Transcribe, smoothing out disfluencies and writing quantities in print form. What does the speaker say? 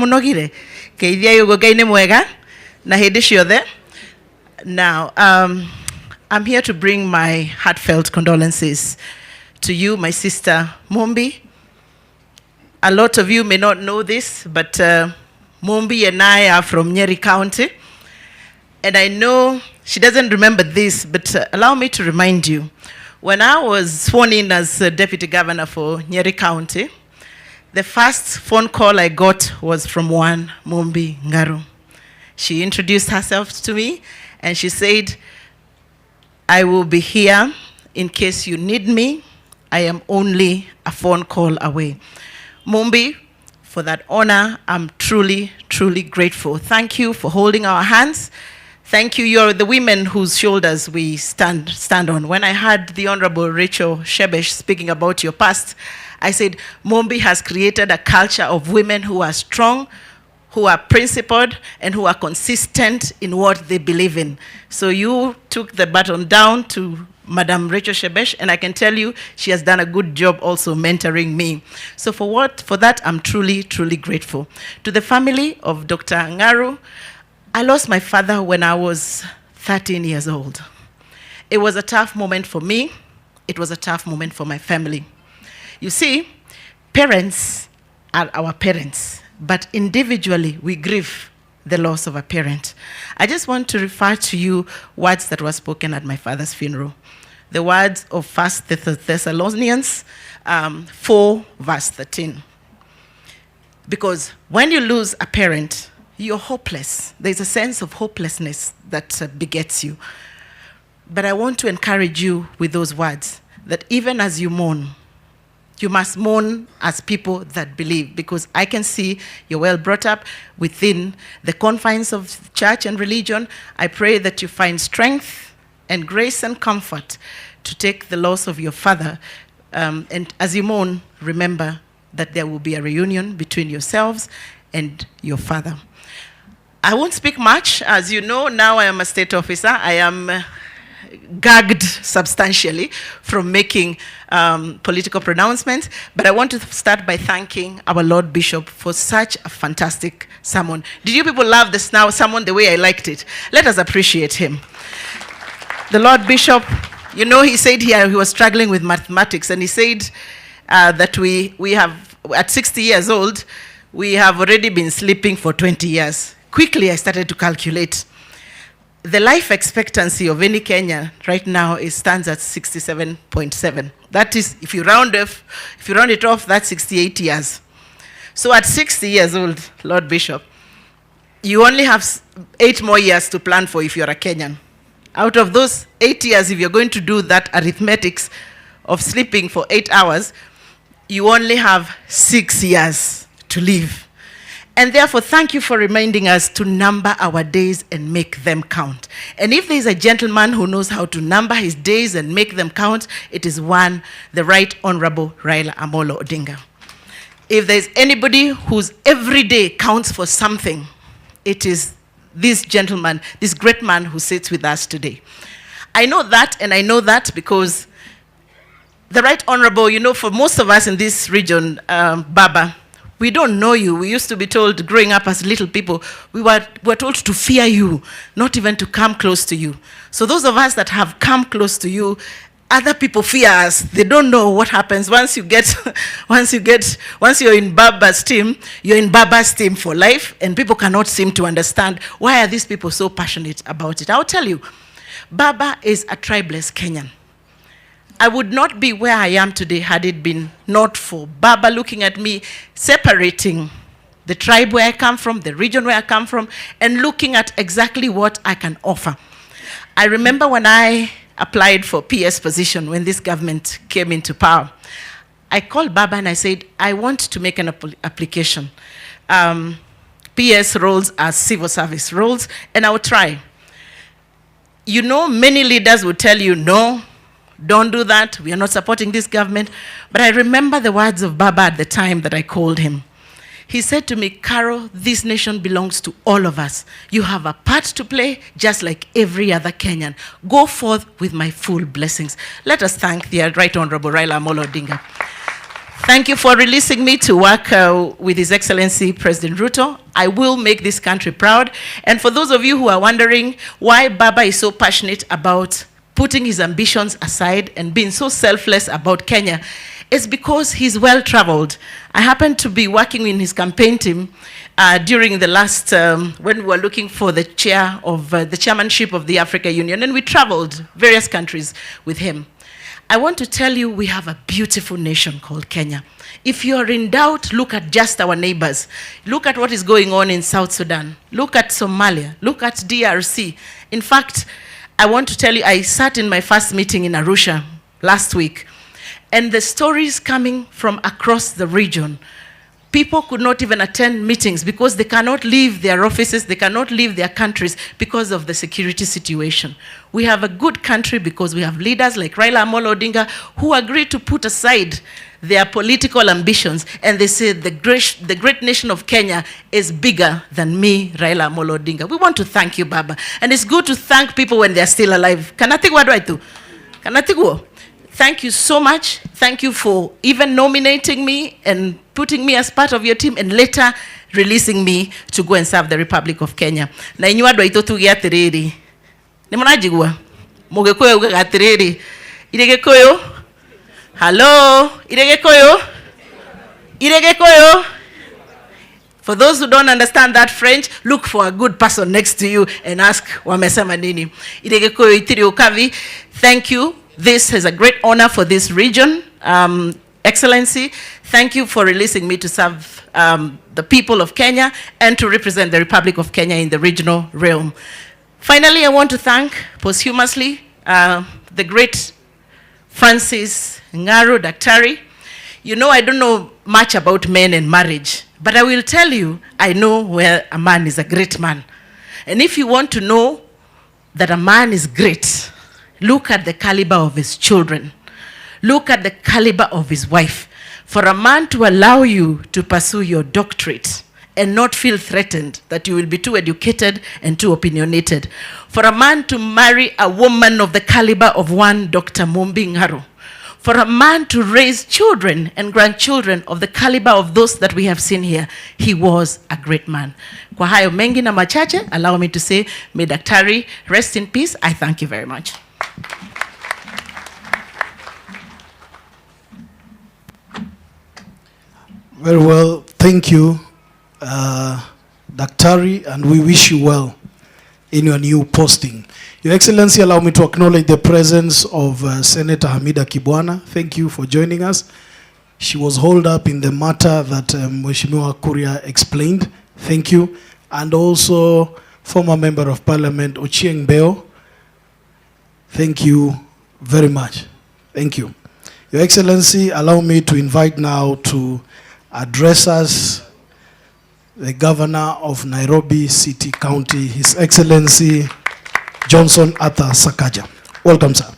munogire keithia yugo gaine mwega na hindi ciothe. Now, I'm here to bring my heartfelt condolences to you, my sister Mumbi. A lot of you may not know this, but Mumbi and I are from Nyeri County. And I know she doesn't remember this, but allow me to remind you. When I was sworn in as Deputy Governor for Nyeri County, the first phone call I got was from one Mumbi Ngaru. She introduced herself to me, and she said, I will be here in case you need me. I am only a phone call away. Mumbi, for that honor, I'm truly, truly grateful. Thank you for holding our hands. Thank you. You're the women whose shoulders we stand on. When I heard the Honorable Rachel Shebesh speaking about your past, I said, Mumbi has created a culture of women who are strong, who are principled, and who are consistent in what they believe in. So you took the baton down to Madam Rachel Shebesh, and I can tell you she has done a good job also mentoring me. So for that, I'm truly, truly grateful. To the family of Dr. Ngaru, I lost my father when I was 13 years old. It was a tough moment for me. It was a tough moment for my family. You see, parents are our parents, but individually we grieve the loss of a parent. I just want to refer to you words that were spoken at my father's funeral. The words of 1 Thessalonians 4, verse 13. Because when you lose a parent, you're hopeless. There's a sense of hopelessness that begets you. But I want to encourage you with those words, that even as you mourn, you must mourn as people that believe, because I can see you're well brought up within the confines of church and religion. I pray that you find strength and grace and comfort to take the loss of your father. And as you mourn, remember that there will be a reunion between yourselves and your father. I won't speak much. As you know, now I am a state officer. I am gagged substantially from making political pronouncements, but I want to start by thanking our Lord Bishop for such a fantastic sermon. Did you people love this now sermon the way I liked it? Let us appreciate him. The Lord Bishop, you know, he said here he was struggling with mathematics, and he said that we have, at 60 years old, we have already been sleeping for 20 years. Quickly, I started to calculate. The life expectancy of any Kenyan right now stands at 67.7. That is, if you round it off, that's 68 years. So at 60 years old, Lord Bishop, you only have 8 more years to plan for if you're a Kenyan. Out of those 8 years, if you're going to do that arithmetics of sleeping for 8 hours, you only have 6 years to live. And therefore, thank you for reminding us to number our days and make them count. And if there's a gentleman who knows how to number his days and make them count, it is one, the Right Honorable Raila Amolo Odinga. If there's anybody whose every day counts for something, it is this gentleman, this great man who sits with us today. I know that, and I know that because the Right Honorable, you know, for most of us in this region, Baba, we don't know you. We used to be told, growing up as little people, we were told to fear you, not even to come close to you. So those of us that have come close to you, other people fear us. They don't know what happens once you're in Baba's team, you're in Baba's team for life, and people cannot seem to understand why are these people so passionate about it. I'll tell you, Baba is a tribeless Kenyan. I would not be where I am today had it been not for Baba looking at me, separating the tribe where I come from, the region where I come from, and looking at exactly what I can offer. I remember when I applied for PS position when this government came into power, I called Baba and I said, I want to make an application. PS roles are civil service roles, and I will try. You know, many leaders would tell you, no, don't do that. We are not supporting this government. But I remember the words of Baba at the time that I called him. He said to me, Carol, this nation belongs to all of us. You have a part to play just like every other Kenyan. Go forth with my full blessings. Let us thank the Right Honorable Raila Amolo Odinga. Thank you for releasing me to work with His Excellency President Ruto. I will make this country proud. And for those of you who are wondering why Baba is so passionate about putting his ambitions aside and being so selfless about Kenya, it's because he's well-traveled. I happened to be working in his campaign team during the last, when we were looking for the chairmanship of the Africa Union, and we traveled various countries with him. I want to tell you, we have a beautiful nation called Kenya. If you're in doubt, look at just our neighbors. Look at what is going on in South Sudan. Look at Somalia. Look at DRC. In fact, I want to tell you, I sat in my first meeting in Arusha last week, and the stories coming from across the region. People could not even attend meetings because they cannot leave their offices, they cannot leave their countries because of the security situation. We have a good country because we have leaders like Raila Odinga who agreed to put aside their political ambitions, and they said the great nation of Kenya is bigger than me, Raila Odinga. We want to thank you, Baba. And it's good to thank people when they're still alive. Thank you so much. Thank you for even nominating me and putting me as part of your team, and later releasing me to go and serve the Republic of Kenya. Na inyuĩ andũ aitũ tuge atĩrĩrĩ, nĩ mũranjigua? Mũgĩkũyũ ugaga atĩrĩrĩ, irĩ Gĩkũyũ? Hello, irĩ Gĩkũyũ? Irĩ Gĩkũyũ? For those who don't understand that French, look for a good person next to you and ask wamesema nini. Irĩ Gĩkũyũ itiri ukavi. Thank you. This is a great honor for this region. Excellency, thank you for releasing me to serve the people of Kenya and to represent the Republic of Kenya in the regional realm. Finally, I want to thank posthumously the great Francis Ngaru, Dari. You know, I don't know much about men and marriage, but I will tell you, I know where a man is a great man. And if you want to know that a man is great, look at the caliber of his children. Look at the caliber of his wife. For a man to allow you to pursue your doctorate and not feel threatened that you will be too educated and too opinionated. For a man to marry a woman of the caliber of one Dr. Ngaru. For a man to raise children and grandchildren of the caliber of those that we have seen here, he was a great man. Kwa hayo mengi na machache, allow me to say, may Daktari rest in peace. I thank you very much. Very well, thank you, Daktari, and we wish you well in your new posting. Your Excellency, allow me to acknowledge the presence of Senator Hamida Kibwana. Thank you for joining us. She was holed up in the matter that Mheshimiwa Kuria explained. Thank you. And also former Member of Parliament Ochieng Beo. Thank you very much. Thank you. Your Excellency, allow me to invite now to address us the Governor of Nairobi City County, His Excellency Johnson Arthur Sakaja. Welcome, sir.